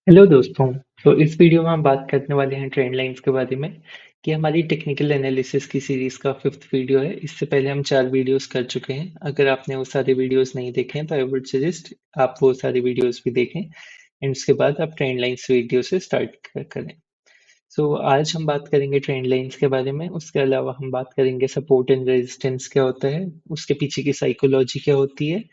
Hello दोस्तों। तो इस वीडियो में हम बात करने वाले हैं ट्रेंड लाइंस के बारे में कि हमारी टेक्निकल एनालिसिस की सीरीज का फिफ्थ वीडियो है। इससे पहले हम 4 वीडियोस कर चुके हैं। अगर आपने वो सारे वीडियोस नहीं देखे हैं तो आई वुड सजेस्ट आप वो सारे वीडियोस भी देखें एंड उसके बाद आप ट्रेंड लाइंस वीडियो से स्टार्ट करें। आज हम बात करेंगे ट्रेंड लाइंस के बारे में। उसके अलावा हम बात करेंगे सपोर्ट एंड रेजिस्टेंस क्या होता है, उसके पीछे की साइकोलॉजी क्या होती है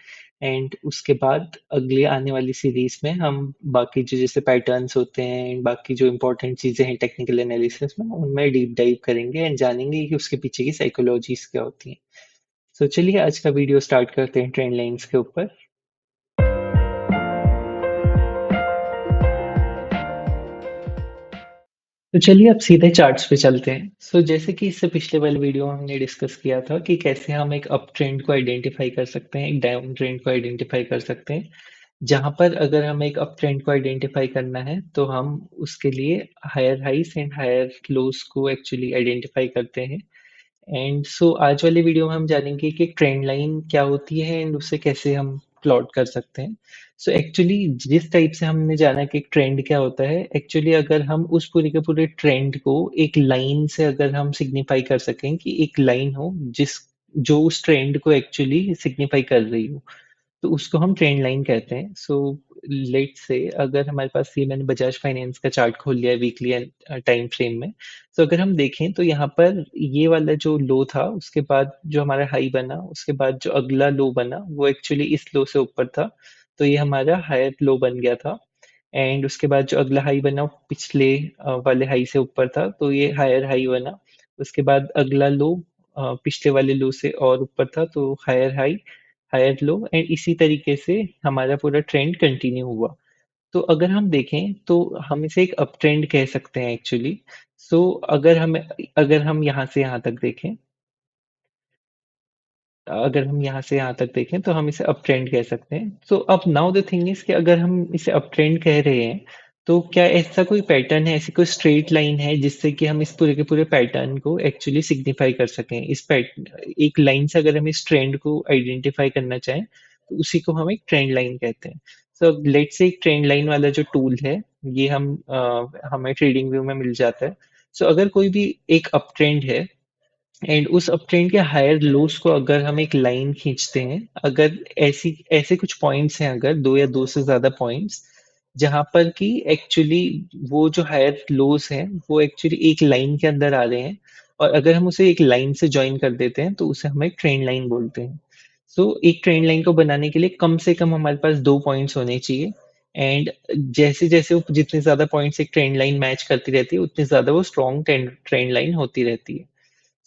एंड उसके बाद अगली आने वाली सीरीज में हम बाकी जो जैसे पैटर्न्स होते हैं एंड बाकी जो इंपॉर्टेंट चीजें हैं टेक्निकल एनालिसिस में उनमें डीप डाइव करेंगे एंड जानेंगे कि उसके पीछे की साइकोलॉजीज क्या होती हैं। चलिए आज का वीडियो स्टार्ट करते हैं ट्रेंड लाइंस के ऊपर। तो चलिए अब सीधे चार्ट्स पे चलते हैं। जैसे कि इससे पिछले वाले वीडियो में हमने डिस्कस किया था कि कैसे हम एक अप ट्रेंड को आइडेंटिफाई कर सकते हैं, एक डाउन ट्रेंड को आइडेंटिफाई कर सकते हैं। जहां पर अगर हमें एक अप ट्रेंड को आइडेंटिफाई करना है तो हम उसके लिए हायर हाइस एंड हायर लोस को एक्चुअली आइडेंटिफाई करते हैं। आज वाले वीडियो में हम जानेंगे कि ट्रेंड लाइन क्या होती है एंड उसे कैसे हम प्लॉट कर सकते हैं। एक्चुअली जिस टाइप से हमने जाना कि ट्रेंड क्या होता है, एक्चुअली अगर हम उस पूरे के पूरे ट्रेंड को एक लाइन से अगर हम सिग्निफाई कर सकें कि एक लाइन हो जिस जो उस ट्रेंड को एक्चुअली सिग्निफाई कर रही हो, तो उसको हम ट्रेंड लाइन कहते हैं। लेट्स से अगर हमारे पास ये मैंने बजाज फाइनेंस का चार्ट खोल लिया है वीकली टाइम फ्रेम में। अगर हम देखें तो यहाँ पर ये वाला जो लो था उसके बाद जो हमारा हाई बना, उसके बाद जो अगला लो बना वो एक्चुअली इस लो से ऊपर था, तो ये हमारा हायर लो बन गया था। एंड उसके बाद जो अगला हाई बना वो पिछले वाले हाई से ऊपर था, तो ये हायर हाई बना। उसके बाद अगला लो पिछले वाले लो से और ऊपर था, तो higher high higher low and इसी तरीके से हमारा पूरा ट्रेंड कंटिन्यू हुआ। तो अगर हम देखें तो हम इसे एक अप ट्रेंड कह सकते हैं एक्चुअली। सो अगर हम यहाँ से यहाँ तक देखें, अगर हम यहाँ से यहाँ तक देखें तो हम इसे अप ट्रेंड कह सकते हैं। अब नाउ द थिंग इज कि अगर हम इसे अप ट्रेंड कह रहे हैं तो क्या ऐसा कोई पैटर्न है, ऐसी कोई स्ट्रेट लाइन है जिससे कि हम इस पूरे के पूरे पैटर्न को एक्चुअली सिग्निफाई कर सकें। इस पैटर्न एक लाइन से अगर हम इस ट्रेंड को आइडेंटिफाई करना चाहें तो उसी को हम एक ट्रेंड लाइन कहते हैं। लेट से एक ट्रेंड लाइन वाला जो टूल है ये हमें ट्रेडिंग व्यू में मिल जाता है। अगर कोई भी एक अप ट्रेंड है एंड उस अपट्रेंड के हायर लोस को अगर हम एक लाइन खींचते हैं, अगर ऐसी ऐसे कुछ पॉइंट्स हैं, अगर दो या दो से ज्यादा पॉइंट्स जहां पर कि एक्चुअली वो जो हायर लोस हैं वो एक्चुअली एक लाइन के अंदर आ रहे हैं और अगर हम उसे एक लाइन से ज्वाइन कर देते हैं तो उसे हम एक ट्रेंड लाइन बोलते हैं। एक ट्रेंड लाइन को बनाने के लिए कम से कम हमारे पास दो पॉइंट्स होने चाहिए एंड जैसे जैसे वो जितने ज्यादा पॉइंट्स एक ट्रेंड लाइन मैच करती रहती है उतनी ज्यादा वो स्ट्रॉन्ग ट्रेंड लाइन होती रहती है।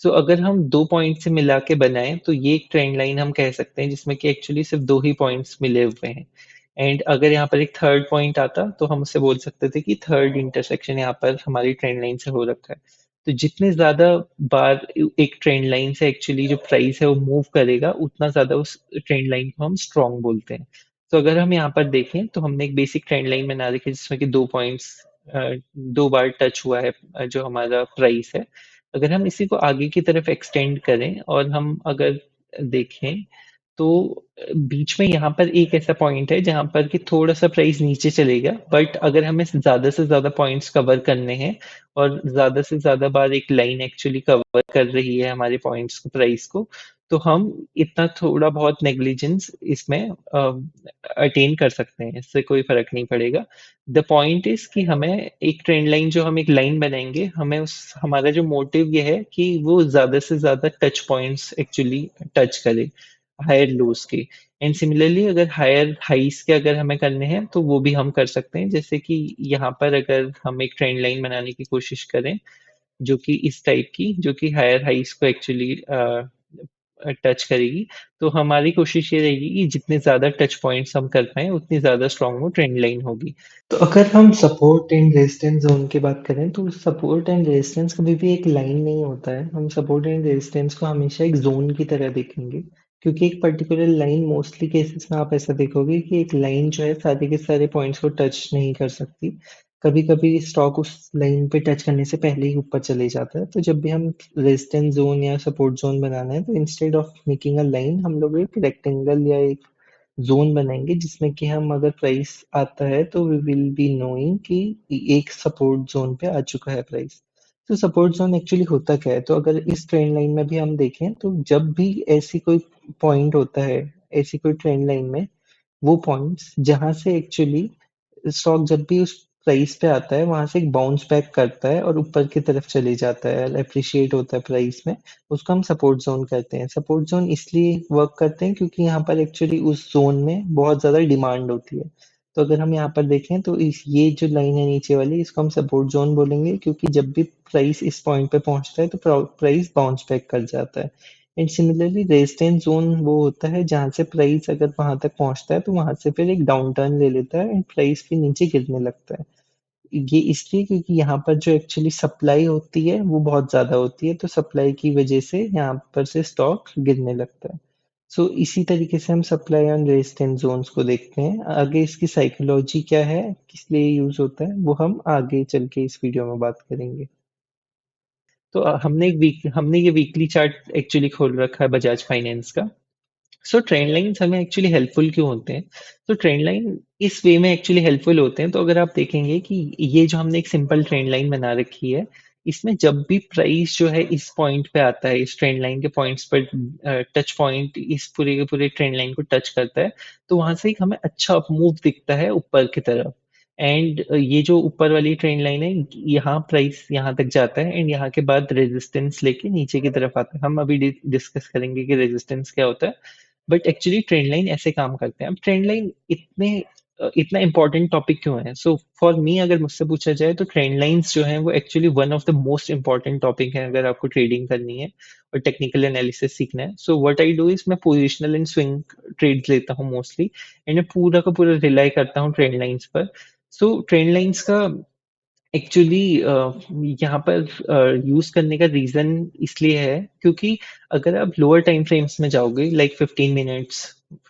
अगर हम दो पॉइंट से मिला के बनाएं तो ये एक ट्रेंड लाइन हम कह सकते हैं जिसमें कि एक्चुअली सिर्फ दो ही पॉइंट्स मिले हुए हैं। एंड अगर यहाँ पर एक थर्ड पॉइंट आता तो हम उससे बोल सकते थे कि थर्ड इंटरसेक्शन यहाँ पर हमारी ट्रेंड लाइन से हो रखा है। तो जितने ज्यादा बार एक ट्रेंड लाइन से एक्चुअली जो प्राइस है वो मूव करेगा उतना ज्यादा उस ट्रेंड लाइन को हम स्ट्रॉन्ग बोलते हैं। अगर हम यहाँ पर देखें तो हमने एक बेसिक ट्रेंड लाइन बना रखी है जिसमें कि दो पॉइंट्स दो बार टच हुआ है, जो हमारा प्राइस है। अगर हम इसी को आगे की तरफ एक्सटेंड करें और हम अगर देखें तो बीच में यहाँ पर एक ऐसा पॉइंट है जहां पर कि थोड़ा सा प्राइस नीचे चलेगा, बट अगर हमें ज्यादा से ज्यादा पॉइंट्स कवर करने हैं और ज्यादा से ज्यादा बार एक लाइन एक्चुअली कवर कर रही है हमारे पॉइंट्स को, प्राइस को, तो हम इतना थोड़ा बहुत नेग्लिजेंस इसमें अटेन कर सकते हैं, इससे कोई फर्क नहीं पड़ेगा। द पॉइंट इज कि हमें एक ट्रेंड लाइन, जो हम एक लाइन बनाएंगे, हमें उस हमारा जो मोटिव ये है कि वो ज्यादा से ज्यादा टच पॉइंट्स एक्चुअली टच करे हायर लोस के। एंड सिमिलरली अगर हायर हाइस के अगर हमें करने हैं तो वो भी हम कर सकते हैं, जैसे कि यहाँ पर अगर हम एक ट्रेंड लाइन बनाने की कोशिश करें जो कि इस टाइप की, जो कि हायर हाइस को एक्चुअली टच करेगी, तो हमारी कोशिश ये रहेगी कि जितने ज्यादा टच पॉइंट्स हम कर पाए उतनी ज्यादा स्ट्रांग वो ट्रेंड लाइन होगी। तो अगर हम सपोर्ट एंड रेजिस्टेंस जोन की बात करें तो सपोर्ट एंड रेजिस्टेंस कभी भी एक लाइन नहीं होता है। हम सपोर्ट एंड रेजिस्टेंस को हमेशा एक जोन की तरह देखेंगे, क्योंकि एक पर्टिकुलर लाइन मोस्टली केसेस में आप ऐसा देखोगे कि एक लाइन जो है सारे के सारे पॉइंट्स को टच नहीं कर सकती। कभी कभी स्टॉक उस लाइन पे टच करने से पहले ही ऊपर चले जाता है। तो जब भी हम रेजिस्टेंस जोन या सपोर्ट जोन बनाना है तो instead of making a line हम लोग एक रेक्टेंगल या एक जोन बनाएंगे जिसमें कि हम अगर प्राइस आता है तो वी विल बी नोइंग कि एक सपोर्ट जोन पे आ चुका है प्राइस। तो सपोर्ट जोन एक्चुअली होता क्या है, तो अगर इस ट्रेंड लाइन में भी हम देखें तो जब भी ऐसी कोई पॉइंट होता है, ऐसी कोई ट्रेंड लाइन में, वो पॉइंट्स जहां से एक्चुअली स्टॉक जब भी उस प्राइस पे आता है वहां से एक बाउंस बैक करता है और ऊपर की तरफ चले जाता है, अप्रिशिएट होता है प्राइस में, उसको हम सपोर्ट जोन कहते हैं। सपोर्ट जोन इसलिए वर्क करते हैं क्योंकि यहाँ पर एक्चुअली उस जोन में बहुत ज्यादा डिमांड होती है। तो अगर हम यहाँ पर देखें तो इस ये जो लाइन है नीचे वाली, इसको हम सपोर्ट जोन बोलेंगे क्योंकि जब भी प्राइस इस पॉइंट पे पहुंचता है तो प्राइस बाउंस बैक कर जाता है। एंड सिमिलरली रेजिस्टेंस जोन वो होता है जहां से प्राइस अगर वहां तक पहुंचता है तो वहां से फिर एक डाउन टर्न ले लेता है एंड प्राइस फिर नीचे गिरने लगता है। ये इसलिए क्योंकि यहाँ पर जो एक्चुअली सप्लाई होती है वो बहुत ज्यादा होती है, तो सप्लाई की वजह से यहाँ पर से स्टॉक गिरने लगता है। सो इसी तरीके से हम सप्लाई एंड रेजिस्टेंस जोन्स को देखते हैं। आगे इसकी साइकोलॉजी क्या है, किस लिए यूज होता है, वो हम आगे चल के इस वीडियो में बात करेंगे। तो हमने ये वीकली चार्ट एक्चुअली खोल रखा है बजाज फाइनेंस का। सो ट्रेंड लाइन्स हमें एक्चुअली हेल्पफुल क्यों होते हैं? तो ट्रेंड लाइन इस वे में एक्चुअली हेल्पफुल होते हैं, तो अगर आप देखेंगे कि ये जो हमने एक सिंपल ट्रेंड लाइन बना रखी है, इसमें जब भी प्राइस जो है इस पॉइंट पे आता है, इस ट्रेंड लाइन के पॉइंट्स पर टच पॉइंट इस पूरे के पूरे ट्रेंड लाइन को टच करता है, तो वहां से एक हमें अच्छा अप मूव दिखता है ऊपर की तरफ। एंड ये जो ऊपर वाली ट्रेंड लाइन है, यहाँ प्राइस यहाँ तक जाता है एंड यहाँ के बाद रेजिस्टेंस लेके नीचे की तरफ आता है। हम अभी डिस्कस करेंगे कि रेजिस्टेंस क्या होता है, बट एक्चुअली ट्रेंड लाइन ऐसे काम करते हैं। अब ट्रेंड लाइन इतना इंपॉर्टेंट टॉपिक क्यों है? सो फॉर मी अगर मुझसे पूछा जाए तो ट्रेंड लाइंस जो है वो actually one of the most important topic है अगर आपको ट्रेडिंग करनी है और टेक्निकल एनालिसिस सीखना है। So what I do is मैं पोजिशनल एंड स्विंग ट्रेड्स लेता हूँ मोस्टली, एंड मैं पूरा का पूरा रिलाई करता हूँ ट्रेंड लाइंस पर। सो ट्रेंड लाइंस का एक्चुअली यहाँ पर यूज करने का रीजन इसलिए है क्योंकि अगर आप लोअर टाइम फ्रेम्स में जाओगे लाइक 15 मिनट्स,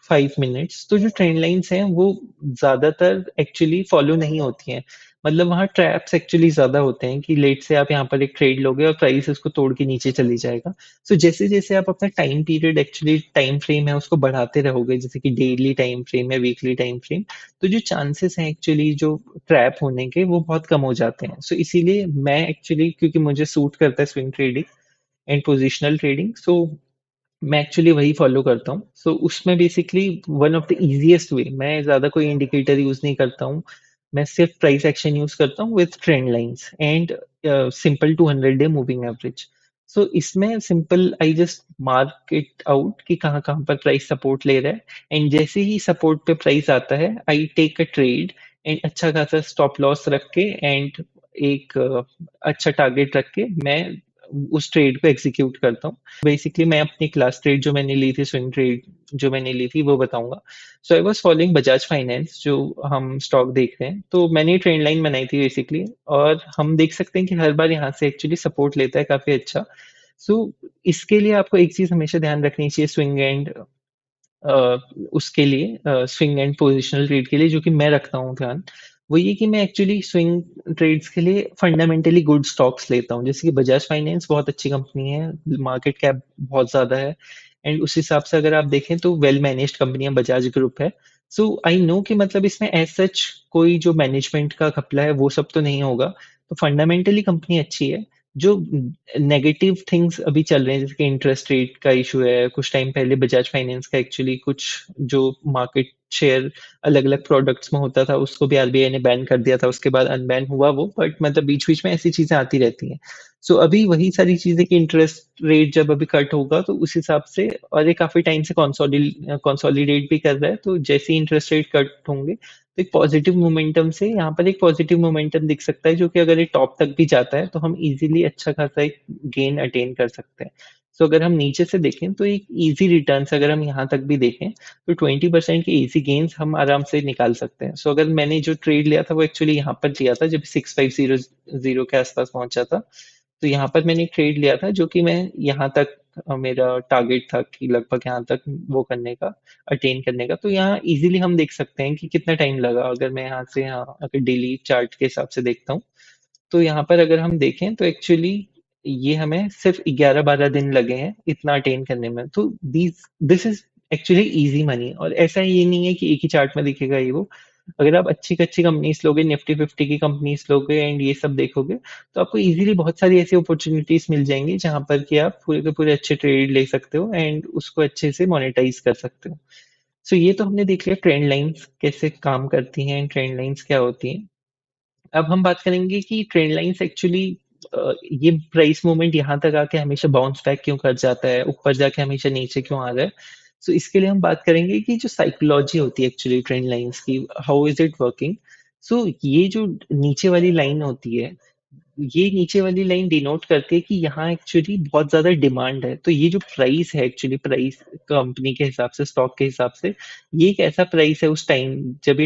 5 मिनट्स, तो जो ट्रेंड लाइंस हैं वो ज्यादातर एक्चुअली फॉलो नहीं होती हैं। मतलब वहाँ ट्रैप्स एक्चुअली ज्यादा होते हैं कि लेट से आप यहाँ पर एक ट्रेड लोगे और प्राइस उसको तोड़ के नीचे चली जाएगा। सो जैसे जैसे आप अपना time period actually time frame है उसको बढ़ाते रहोगे, जैसे कि डेली टाइम फ्रेम या वीकली टाइम फ्रेम, तो जो चांसेस हैं एक्चुअली जो ट्रैप होने के वो बहुत कम हो जाते हैं। सो इसीलिए मैं एक्चुअली क्योंकि मुझे सूट करता है swing trading and positional trading, so मैं एक्चुअली वही फॉलो करता हूँ। सो उसमें basically one of the easiest way, मैं ज्यादा कोई इंडिकेटर यूज नहीं करता हूँ, मैं सिर्फ प्राइस एक्शन यूज करता हूँ with trend lines and simple 200 day moving average. So इसमें simple I just mark it out कि कहाँ कहाँ पर प्राइस सपोर्ट ले रहा है, एंड जैसे ही सपोर्ट पे प्राइस आता है I take a trade and अच्छा खासा स्टॉप लॉस रख के एंड एक अच्छा टारगेट रख के मैं उस ट्रेड को एग्जीक्यूट करता हूँ। बेसिकली मैं अपनी क्लास ट्रेड जो मैंने ली थी, स्विंग ट्रेड जो मैंने ली थी वो बताऊंगा। So I was following Bajaj finance जो हम स्टॉक देख रहे हैं, तो मैंने ट्रेंड लाइन बनाई थी बेसिकली, और हम देख सकते हैं कि हर बार यहाँ से एक्चुअली सपोर्ट लेता है काफी अच्छा। सो इसके लिए आपको एक चीज हमेशा ध्यान रखनी चाहिए स्विंग एंड उसके लिए स्विंग एंड पोजिशनल ट्रेड के लिए जो कि मैं रखता हूँ ध्यान, वो ये कि मैं एक्चुअली स्विंग ट्रेड्स के लिए फंडामेंटली गुड स्टॉक्स लेता हूँ। जैसे कि बजाज फाइनेंस बहुत अच्छी कंपनी है, मार्केट कैप बहुत ज्यादा है, एंड उस हिसाब से अगर आप देखें तो वेल मैनेज्ड कंपनी है, बजाज ग्रुप है। सो आई नो कि मतलब इसमें एज सच कोई जो मैनेजमेंट का घपला है वो सब तो नहीं होगा, तो फंडामेंटली कंपनी अच्छी है। जो नेगेटिव थिंग्स अभी चल रहे हैं जैसे कि इंटरेस्ट रेट का इशू है, कुछ टाइम पहले बजाज फाइनेंस का एक्चुअली कुछ जो मार्केट शेयर अलग अलग प्रोडक्ट्स में होता था उसको भी आरबीआई ने बैन कर दिया था, उसके बाद अनबैन हुआ वो, बट मतलब बीच बीच में ऐसी चीजें आती रहती हैं। सो अभी वही सारी चीजें कि इंटरेस्ट रेट जब अभी कट होगा तो उस हिसाब से, और ये काफी टाइम से कंसोलिडेट भी कर रहा है, तो जैसे ही इंटरेस्ट रेट कट होंगे तो एक पॉजिटिव मोमेंटम से यहाँ पर एक पॉजिटिव मोमेंटम दिख सकता है, जो कि अगर ये टॉप तक भी जाता है तो हम इजीली अच्छा खासा एक गेन अटेन कर सकते हैं। सो अगर हम नीचे से देखें तो एक इजी रिटर्न अगर हम यहाँ तक भी देखें तो 20% के इजी गेन्स हम आराम से निकाल सकते हैं। सो अगर मैंने जो ट्रेड लिया था वो एक्चुअली यहाँ पर लिया था जब 6500 के आसपास पहुंचा था, तो यहाँ पर मैंने एक ट्रेड लिया था जो कि मैं यहाँ तक मेरा टारगेट था कि लगभग यहाँ तक वो करने का, अटेन करने का। तो यहाँ इजीली हम देख सकते हैं कि कितना टाइम लगा, अगर मैं यहाँ से यहाँ अगर डेली चार्ट के हिसाब से देखता हूँ तो यहाँ पर अगर हम देखें तो एक्चुअली ये हमें सिर्फ 11-12 दिन लगे हैं इतना अटेन करने में। तो this is actually easy money. और ऐसा ये नहीं है कि एक ही चार्ट में दिखेगा ये वो। अगर आप अच्छी-अच्छी कंपनीज़ लोगे, निफ्टी 50 की कंपनीज़ लोगे एंड ये सब देखोगे, तो आपको ईज़िली बहुत सारी ऐसी अपॉर्च्युनिटीज़ मिल जाएँगी जहाँ पर कि आप पूरे के पूरे अच्छे ट्रेड ले सकते हो एंड उसको अच्छे से मोनेटाइज़ कर सकते हो। सो ये तो हमने देख लिया ट्रेंड लाइन्स कैसे काम करती हैं, ट्रेंड लाइन्स क्या होती हैं। अब हम बात करेंगे कि ट्रेंड लाइन्स एक्चुअली ये प्राइस मूवमेंट यहाँ तक आके हमेशा बाउंस बैक क्यों कर जाता है, ऊपर जाके हमेशा नीचे क्यों आ रहा है। सो इसके लिए हम बात करेंगे कि जो साइकोलॉजी होती है एक्चुअली ट्रेंड लाइन्स की, हाउ इज इट वर्किंग। सो ये जो नीचे वाली लाइन होती है, ये नीचे वाली लाइन डिनोट करती है कि यहाँ एक्चुअली बहुत ज़्यादा डिमांड है। तो ये जो प्राइस है एक्चुअली, प्राइस कंपनी के हिसाब से, स्टॉक के हिसाब से, ये एक ऐसा प्राइस है उस टाइम, जब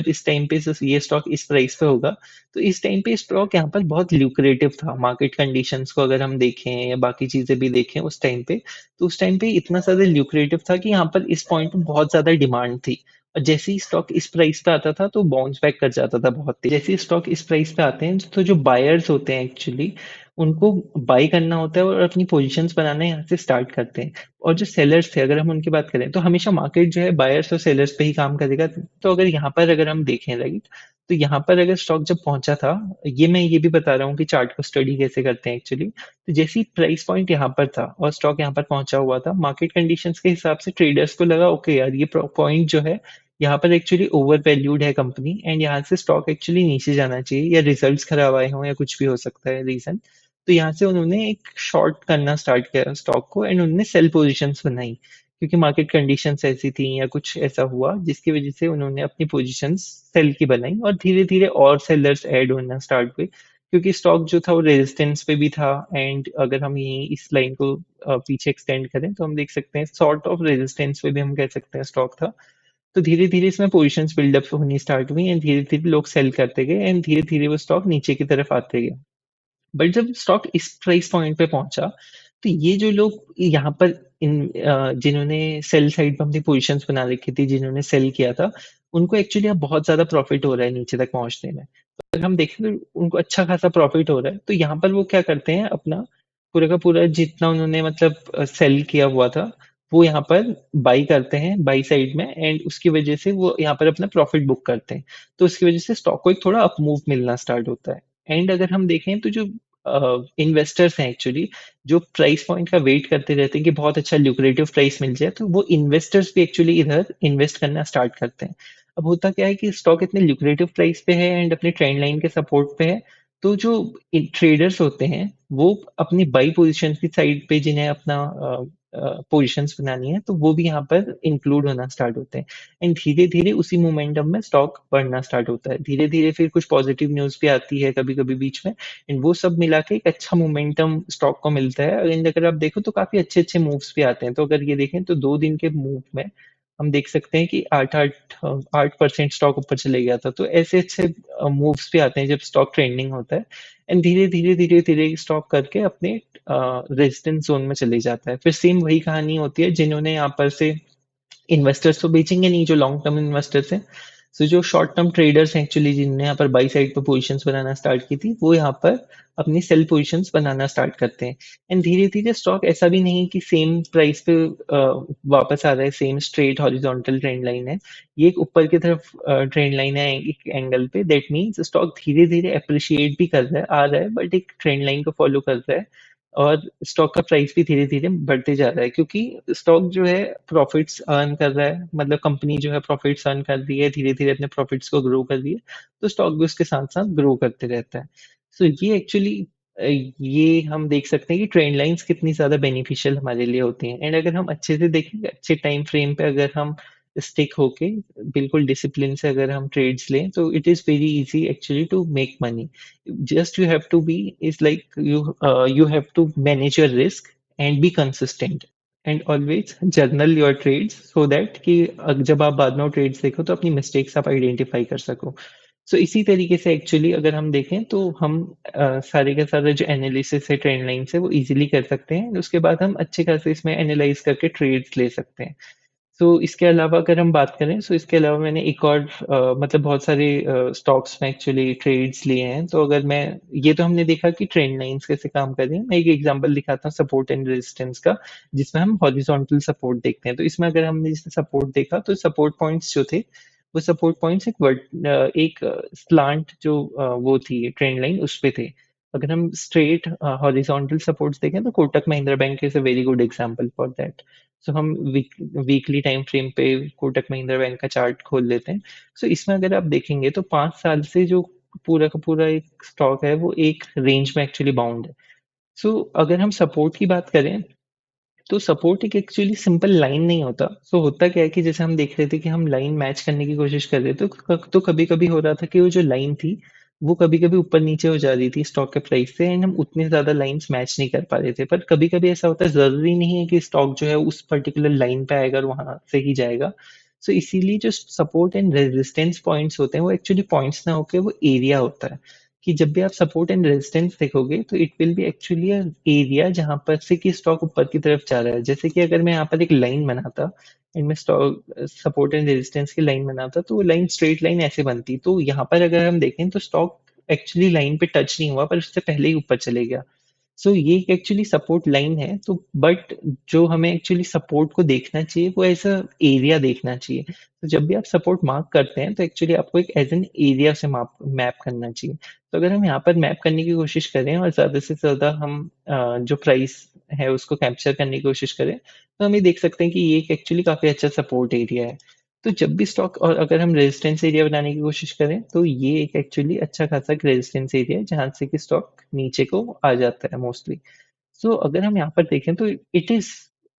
इस टाइम पे ये स्टॉक इस प्राइस पे होगा, तो इस टाइम पे स्टॉक यहाँ पर बहुत ल्यूक्रेटिव था। मार्केट कंडीशंस को अगर हम देखें या बाकी चीज़ें भी देखें उस टाइम पे, तो उस टाइम पे इतना ज़्यादा ल्यूक्रेटिव था कि यहाँ पर इस पॉइंट पे बहुत ज़्यादा डिमांड थी। और जैसे ही स्टॉक इस प्राइस पे आता था तो बाउंस बैक कर जाता था बहुत तेज। जैसे ही स्टॉक इस प्राइस पे आते हैं तो जो बायर्स होते हैं एक्चुअली, उनको बाई करना होता है और अपनी पोजीशंस बनाना यहाँ से स्टार्ट करते हैं। और जो सेलर्स थे अगर हम उनकी बात करें, तो हमेशा मार्केट जो है बायर्स और सेलर्स पे ही काम करेगा। तो अगर यहाँ पर अगर हम देखें, राइट, तो यहाँ पर अगर स्टॉक जब पहुंचा था, मैं ये भी बता रहा हूँ कि चार्ट को स्टडी कैसे करते हैं एक्चुअली। तो जैसे ही प्राइस पॉइंट यहाँ पर था और स्टॉक यहाँ पर पहुंचा हुआ था, मार्केट कंडीशंस के हिसाब से ट्रेडर्स को लगा ओके यार, ये पॉइंट जो है यहाँ पर एक्चुअली ओवर वैल्यूड है कंपनी एंड यहाँ से स्टॉक एक्चुअली नीचे जाना चाहिए, या रिजल्ट्स खराब आए हों या कुछ भी हो सकता है रीजन। तो यहाँ से उन्होंने एक शॉर्ट करना स्टार्ट किया स्टॉक को एंड उन्होंने सेल पोजीशंस बनाई, क्योंकि मार्केट कंडीशंस ऐसी थी या कुछ ऐसा हुआ जिसकी वजह से उन्होंने अपनी पोजीशंस सेल की बनाई, और धीरे धीरे और सेलर्स ऐड होना स्टार्ट हुए, क्योंकि स्टॉक जो था वो रेजिस्टेंस पे भी था। एंड अगर हम ये इस लाइन को पीछे एक्सटेंड करें तो हम देख सकते हैं सॉर्ट ऑफ रेजिस्टेंस पे भी हम कह सकते हैं स्टॉक था। तो धीरे-धीरे इसमें पोज़ीशंस बिल्डअप होनी स्टार्ट हुई एंड धीरे-धीरे लोग सेल करते गए एंड धीरे-धीरे वो स्टॉक नीचे की तरफ आते गए। बट जब स्टॉक इस प्राइस पॉइंट पे पहुंचा, तो ये जो लोग यहाँ पर जिन्होंने सेल साइड पे अपनी पोजीशंस बना रखी थी, जिन्होंने सेल किया था, उनको एक्चुअली अब बहुत ज़्यादा प्रॉफिट हो रहा है नीचे तक पहुँचने में। तो अगर हम देखें तो उनको अच्छा खासा प्रॉफिट हो रहा है। तो यहाँ पर वो क्या करते हैं, अपना पूरा का पूरा जितना उन्होंने मतलब सेल किया हुआ था, वो यहाँ पर बाई करते हैं बाई साइड में एंड उसकी वजह से वो यहाँ पर अपना प्रॉफिट बुक करते हैं। तो उसकी वजह से स्टॉक को एक थोड़ा अप मूव मिलना स्टार्ट होता है। एंड अगर हम देखें तो जो इन्वेस्टर्स हैं एक्चुअली, जो प्राइस पॉइंट का वेट करते रहते हैं कि बहुत अच्छा ल्यूक्रेटिव प्राइस मिल जाए, तो वो इन्वेस्टर्स भी एक्चुअली इधर इन्वेस्ट करना स्टार्ट करते हैं। अब होता क्या है कि स्टॉक इतने ल्यूक्रेटिव प्राइस पे है एंड अपने ट्रेंड लाइन के सपोर्ट पे है, तो जो ट्रेडर्स होते हैं वो अपनी बाई पोजीशन की साइड पे, जिन्हें अपना पोजीशंस बनानी है, तो वो भी यहाँ पर इंक्लूड होना स्टार्ट होते हैं एंड धीरे धीरे उसी मोमेंटम में स्टॉक बढ़ना स्टार्ट होता है। धीरे धीरे फिर कुछ पॉजिटिव न्यूज भी आती है कभी कभी बीच में एंड वो सब मिला के एक अच्छा मोमेंटम स्टॉक को मिलता है। एंड अगर आप देखो तो काफी अच्छे अच्छे मूव्स भी आते हैं। तो अगर ये देखें तो 2 दिन के मूव में हम देख सकते हैं कि 8% स्टॉक ऊपर चले गया था। तो ऐसे अच्छे मूव्स भी आते हैं जब स्टॉक ट्रेंडिंग होता है एंड धीरे धीरे स्टॉक करके अपने रेजिडेंस जोन में चले जाता है। फिर सेम वही कहानी होती है, जिन्होंने यहाँ पर से इन्वेस्टर्स तो बेचेंगे नहीं, जो लॉन्ग टर्म इन्वेस्टर्स हैं। सो जो शॉर्ट टर्म ट्रेडर्स हैं एक्चुअली, जिन्होंने यहाँ पर बाई साइड पे पोजीशंस बनाना स्टार्ट की थी, वो यहाँ पर अपनी सेल पोजीशंस बनाना स्टार्ट करते हैं एंड धीरे धीरे स्टॉक ऐसा भी नहीं कि सेम प्राइस पे वापस आ रहा है, same straight horizontal trend line है। ये एक ऊपर की तरफ ट्रेंड लाइन है एक एंगल पे। दैट मीन्स स्टॉक धीरे धीरे अप्रिशिएट भी कर रहा है, आ रहा है, बट एक ट्रेंड लाइन को फॉलो कर रहा है और स्टॉक का प्राइस भी धीरे-धीरे बढ़ते जा रहा है, क्योंकि स्टॉक जो है प्रॉफिट्स अर्न कर रहा है, मतलब कंपनी जो है प्रॉफिट्स अर्न कर रही है, धीरे-धीरे अपने प्रॉफिट्स को ग्रो कर रही है, तो स्टॉक भी उसके साथ-साथ ग्रो करते रहता है। सो ये एक्चुअली ये हम देख सकते हैं कि ट्रेंड लाइन्स कितनी ज़्यादा बेनिफिशियल हमारे लिए होती हैं एंड अगर हम अच्छे से देखेंगे, अच्छे टाइम फ्रेम पे अगर हम स्टिक होके बिल्कुल डिसिप्लिन से अगर हम ट्रेड्स लें, तो it is very easy actually to make money. Just you have to be is like you have to manage your risk and be consistent and always journal your trades so that कि जब आप बाद में trades देखो तो अपनी mistakes आप identify कर सको। सो इसी तरीके से एक्चुअली अगर हम देखें तो हम सारे का सारा जो एनालिसिस है ट्रेंड लाइन से वो इजीली कर सकते हैं। उसके बाद हम अच्छे खासे इसमें एनालाइज करके ट्रेड्स ले सकते हैं। सो इसके अलावा अगर हम बात करें, सो इसके अलावा मैंने एक और मतलब बहुत सारे स्टॉक्स में एक्चुअली ट्रेड्स लिए हैं। तो अगर मैं, ये तो हमने देखा कि ट्रेंड लाइंस कैसे काम कर रही हैं। मैं एक एग्जांपल दिखाता हूँ सपोर्ट एंड रेजिस्टेंस का, जिसमें हम हॉरिजॉन्टल सपोर्ट देखते हैं। तो इसमें अगर हमने जैसे सपोर्ट देखा, तो सपोर्ट पॉइंट्स जो थे, वो सपोर्ट पॉइंट्स एक स्लांट जो वो थी ट्रेंड लाइन, उस पे थे। अगर हम स्ट्रेट हॉरिजॉन्टल सपोर्ट्स देखें, तो Kotak Mahindra bank is a very good example for that. So हम वीकली टाइम फ्रेम पे कोटक महिंद्रा बैंक का चार्ट खोल लेते हैं। सो इसमें अगर आप देखेंगे, तो 5 साल से जो पूरा का पूरा एक स्टॉक है, वो एक रेंज में एक्चुअली बाउंड है। सो अगर हम सपोर्ट की बात करें, तो सपोर्ट एक एक्चुअली सिंपल लाइन नहीं होता। सो होता क्या है कि जैसे हम देख रहे थे कि हम लाइन मैच करने की कोशिश कर रहे थे, तो कभी कभी हो रहा था कि वो जो लाइन थी, वो कभी कभी ऊपर नीचे हो जा रही थी स्टॉक के प्राइस से, एंड हम उतने ज्यादा लाइंस मैच नहीं कर पा रहे थे। पर कभी कभी ऐसा होता है, जरूरी नहीं है कि स्टॉक जो है उस पर्टिकुलर लाइन पे आएगा और वहां से ही जाएगा। सो इसीलिए जो सपोर्ट एंड रेजिस्टेंस पॉइंट्स होते हैं, वो एक्चुअली पॉइंट्स ना होके वो एरिया होता है। कि जब भी आप सपोर्ट एंड रेजिस्टेंस देखोगे, तो it will be actually area जहां पर से कि स्टॉक ऊपर की तरफ जा रहा है। जैसे कि अगर मैं यहाँ पर एक लाइन बनाता, एंड मैं स्टॉक सपोर्ट एंड रेजिस्टेंस की लाइन बनाता, तो वो लाइन स्ट्रेट लाइन ऐसे बनती। तो यहाँ पर अगर हम देखें, तो स्टॉक एक्चुअली लाइन पे टच नहीं हुआ, पर उससे पहले ही ऊपर चले गया। सो ये एक्चुअली सपोर्ट लाइन है। तो बट जो हमें एक्चुअली सपोर्ट को देखना चाहिए, वो ऐसा एरिया देखना चाहिए। तो जब भी आप सपोर्ट मार्क करते हैं, तो एक्चुअली आपको एक एज एन एरिया से मैप करना चाहिए। तो अगर हम यहाँ पर मैप करने की कोशिश करें और ज्यादा से ज्यादा हम जो प्राइस है उसको कैप्चर करने की कोशिश करें, तो हम ये देख सकते हैं कि ये एक एक्चुअली काफी अच्छा सपोर्ट एरिया है। तो जब भी स्टॉक, और अगर हम रेजिस्टेंस एरिया बनाने की कोशिश करें, तो ये एक एक्चुअली अच्छा खासा रेजिस्टेंस एरिया है, जहां से कि स्टॉक नीचे को आ जाता है मोस्टली। सो अगर हम यहाँ पर देखें, तो it is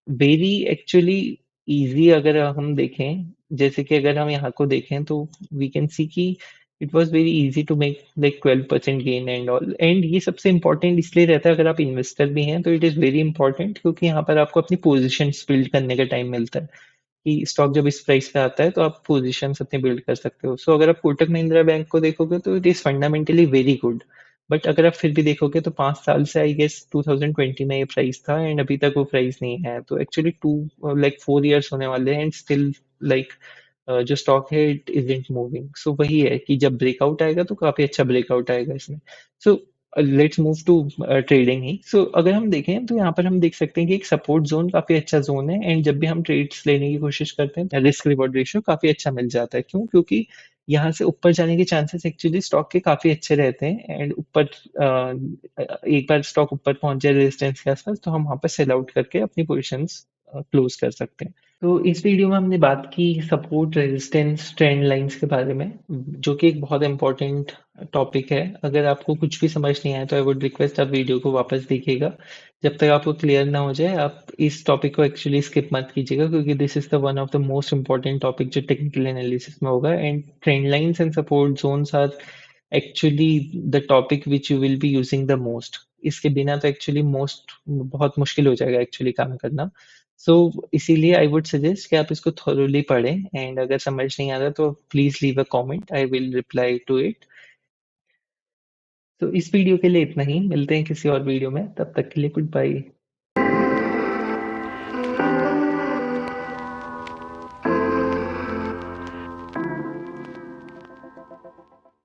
very actually easy. अगर हम देखें, जैसे कि अगर हम यहाँ को देखें, तो वी कैन सी कि it was very easy to make like 12% gain and all. And ये सबसे इंपॉर्टेंट इसलिए रहता है, अगर आप इन्वेस्टर भी हैं, तो इट इज वेरी इंपॉर्टेंट, क्योंकि यहाँ पर आपको अपनी पोजिशन बिल्ड करने का टाइम मिलता है। कि स्टॉक जब इस प्राइस पे आता है, तो आप पोजीशंस अपने बिल्ड कर सकते हो। सो अगर आप कोटक महिंद्रा बैंक को देखोगे, तो it is fundamentally very good. But अगर आप फिर भी देखोगे, तो 5 साल से आई गेस 2020 में ये प्राइस था, एंड अभी तक वो प्राइस नहीं है। तो एक्चुअली 4 इयर्स होने वाले हैं, एंड स्टिल लाइक जो स्टॉक है, इट इजंट मूविंग। सो वही है कि जब ब्रेकआउट आएगा, तो काफी अच्छा ब्रेकआउट आएगा इसमें। So let's move to trading ही। सो अगर हम देखें, तो यहाँ पर हम देख सकते हैं कि एक सपोर्ट जोन काफी अच्छा जोन है, एंड जब भी हम ट्रेड्स लेने की कोशिश करते हैं, रिस्क रिवॉर्ड रेशियो काफी अच्छा मिल जाता है। क्यों? क्योंकि यहाँ से ऊपर जाने के चांसेस एक्चुअली स्टॉक के काफी अच्छे रहते हैं, एंड ऊपर एक बार स्टॉक ऊपर पहुंच जाए रेजिस्टेंस के आसपास, तो हम वहां पर सेल आउट करके अपनी पोजिशंस क्लोज कर सकते हैं। तो इस वीडियो में हमने बात की सपोर्ट, रेजिस्टेंस, ट्रेंड लाइंस के बारे में, जो कि एक बहुत इंपॉर्टेंट टॉपिक है। अगर आपको कुछ भी समझ नहीं आया, तो आई वुड रिक्वेस्ट आप वीडियो को वापस देखिएगा। जब तक आपको क्लियर ना हो जाए, आप इस टॉपिक को एक्चुअली स्किप मत कीजिएगा, क्योंकि this is the one of the most important topic जो टेक्निकल एनालिसिस में होगा। And trend lines and support zones are actually the topic which you will be using the most. इसके बिना तो एक्चुअली मोस्ट बहुत मुश्किल हो जाएगा एक्चुअली काम करना। सो इसीलिए आई वुड सजेस्ट कि आप इसको थोरोली पढ़ें, एंड अगर समझ नहीं आ रहा, तो please leave a comment, I will reply to it. तो इस वीडियो के लिए इतना ही, मिलते हैं किसी और वीडियो में, तब तक के लिए गुड बाय।